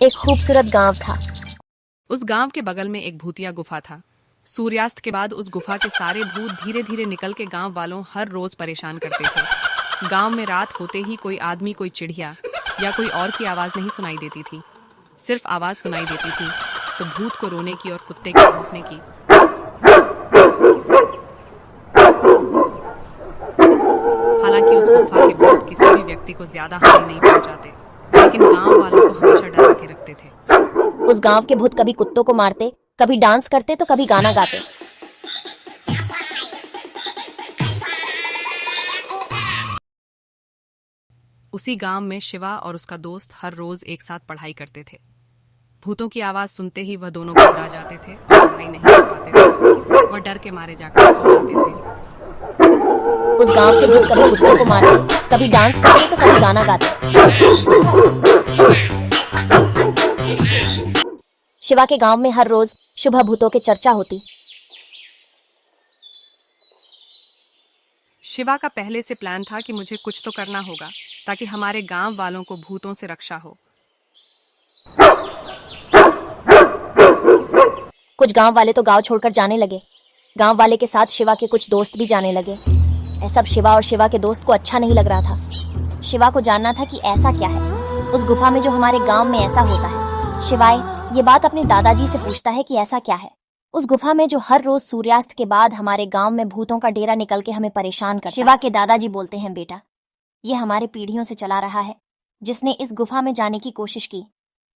एक खूबसूरत गांव था। उस गांव के बगल में एक भूतिया गुफा था। सूर्यास्त के बाद उस गुफा के सारे भूत धीरे धीरे निकल के गांव वालों हर रोज परेशान करते थे। गांव में रात होते ही कोई आदमी, कोई चिड़िया या कोई और की आवाज नहीं सुनाई देती थी। सिर्फ आवाज सुनाई देती थी तो भूत को रोने की और कुत्ते के भौंकने की। हालांकि उस गुफा के भूत किसी भी व्यक्ति को ज्यादा हानि नहीं पहुंचाते, लेकिन गांव वालों को हमेशा डरा के रखते थे। उस गांव के भूत कभी कुत्तों को मारते, कभी डांस करते तो कभी गाना गाते। उसी गांव में शिवा और उसका दोस्त हर रोज एक साथ पढ़ाई करते थे। भूतों की आवाज सुनते ही वह दोनों घबरा जाते थे और पढ़ाई नहीं कर पाते थे। वह डर के मारे जाकर सो जाते थे। उस गांव के भूत कभी कुत्तों को मारते, कभी डांस करते तो कभी गाना गाते। शिवा के गांव में हर रोज शुभ भूतों की चर्चा होती। शिवा का पहले से प्लान था कि मुझे कुछ तो करना होगा ताकि हमारे गांव वालों को भूतों से रक्षा हो। कुछ गांव वाले तो गांव छोड़कर जाने लगे। गांव वाले के साथ शिवा के कुछ दोस्त भी जाने लगे। ऐसा शिवा और शिवा के दोस्त को अच्छा नहीं लग रहा था। शिवा को जानना था कि ऐसा क्या है उस गुफा में जो हमारे गांव में ऐसा होता है। शिवाय ये बात अपने दादाजी से पूछता है कि ऐसा क्या है उस गुफा में जो हर रोज सूर्यास्त के बाद हमारे गांव में भूतों का डेरा निकल के हमें परेशान करता है। शिवा के दादाजी बोलते हैं, बेटा ये हमारे पीढ़ियों से चला रहा है। जिसने इस गुफा में जाने की कोशिश की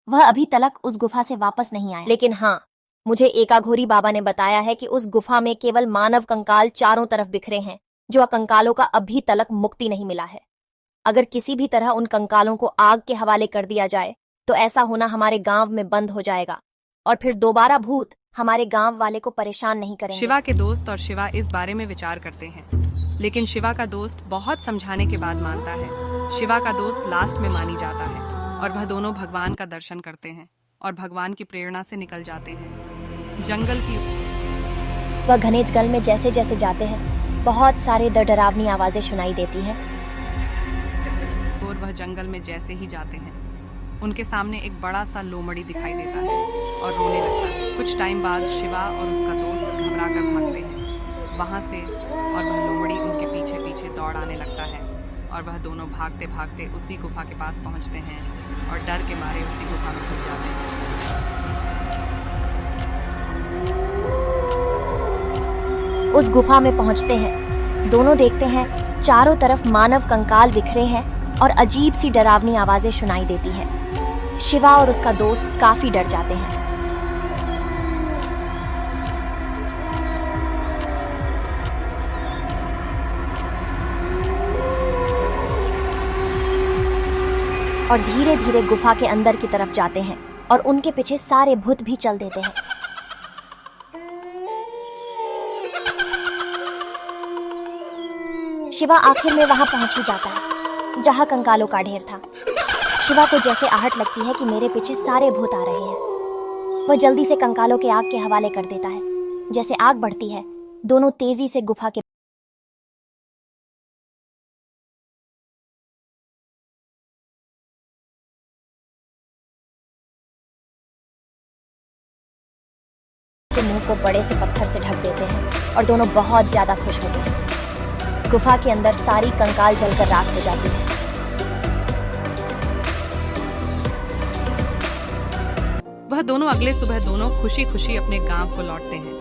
वह अभी तक उस गुफा से वापस नहीं आया। लेकिन हाँ, मुझे एकाघोरी बाबा ने बताया है कि उस गुफा में केवल मानव कंकाल चारों तरफ बिखरे हैं, जो कंकालों का अभी तक मुक्ति नहीं मिला है। अगर किसी भी तरह उन कंकालों को आग के हवाले कर दिया जाए तो ऐसा होना हमारे गांव में बंद हो जाएगा और फिर दोबारा भूत हमारे गांव वाले को परेशान नहीं करेंगे। शिवा के दोस्त और शिवा इस बारे में विचार करते हैं, लेकिन शिवा का दोस्त बहुत समझाने के बाद मानता है। शिवा का दोस्त लास्ट में मानी जाता है और वह दोनों भगवान का दर्शन करते हैं और भगवान की प्रेरणा से निकल जाते हैं जंगल की। वह घने जंगल में जैसे जैसे जाते हैं बहुत सारे डरावनी आवाजें सुनाई देती हैं। और वह जंगल में जैसे ही जाते हैं उनके सामने एक बड़ा सा लोमड़ी दिखाई देता है और रोने लगता है। कुछ टाइम बाद शिवा और उसका दोस्त घबरा कर भागते हैं वहां से और वह लोमड़ी उनके पीछे पीछे दौड़ आने लगता है और वह दोनों भागते भागते उसी गुफा के पास पहुंचते हैं और डर के मारे उसी गुफा में घुस जाते हैं। उस गुफा में पहुंचते हैं, दोनों देखते हैं चारों तरफ मानव कंकाल बिखरे हैं और अजीब सी डरावनी आवाजें सुनाई देती हैं। शिवा और उसका दोस्त काफी डर जाते हैं। और धीरे धीरे गुफा के अंदर की तरफ जाते हैं और उनके पीछे सारे भूत भी चल देते हैं। शिवा आखिर में वहां पहुंच ही जाता है जहां कंकालों का ढेर था। शिवा को जैसे आहट लगती है कि मेरे पीछे सारे भूत आ रहे हैं। वह जल्दी से कंकालों के आग के हवाले कर देता है। जैसे आग बढ़ती है दोनों तेजी से गुफा के मुंह को बड़े से पत्थर से ढक देते हैं और दोनों बहुत ज्यादा खुश होते हैं। गुफा के अंदर सारी कंकाल जलकर राख हो जाती है। वह दोनों अगले सुबह दोनों खुशी खुशी अपने गांव को लौटते हैं।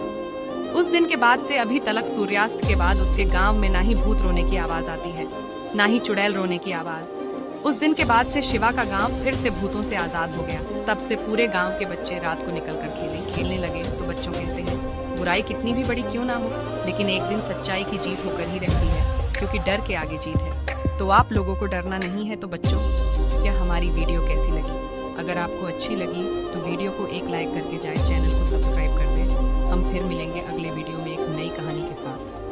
उस दिन के बाद से अभी तक सूर्यास्त के बाद उसके गांव में ना ही भूत रोने की आवाज आती है, ना ही चुड़ैल रोने की आवाज। उस दिन के बाद से शिवा का गांव फिर से भूतों से आजाद हो गया। तब से पूरे गांव के बच्चे रात को निकलकर खेलने लगे। तो बच्चों कहते हैं बुराई कितनी भी बड़ी क्यों ना हो, लेकिन एक दिन सच्चाई की जीत होकर ही रहती है, क्योंकि डर के आगे जीत है। तो आप लोगों को डरना नहीं है। तो बच्चों, क्या हमारी वीडियो कैसी लगी? अगर आपको अच्छी लगी तो वीडियो को एक लाइक करके जाए, चैनल को सब्सक्राइब कर दें। हम फिर मिलेंगे अगले वीडियो में।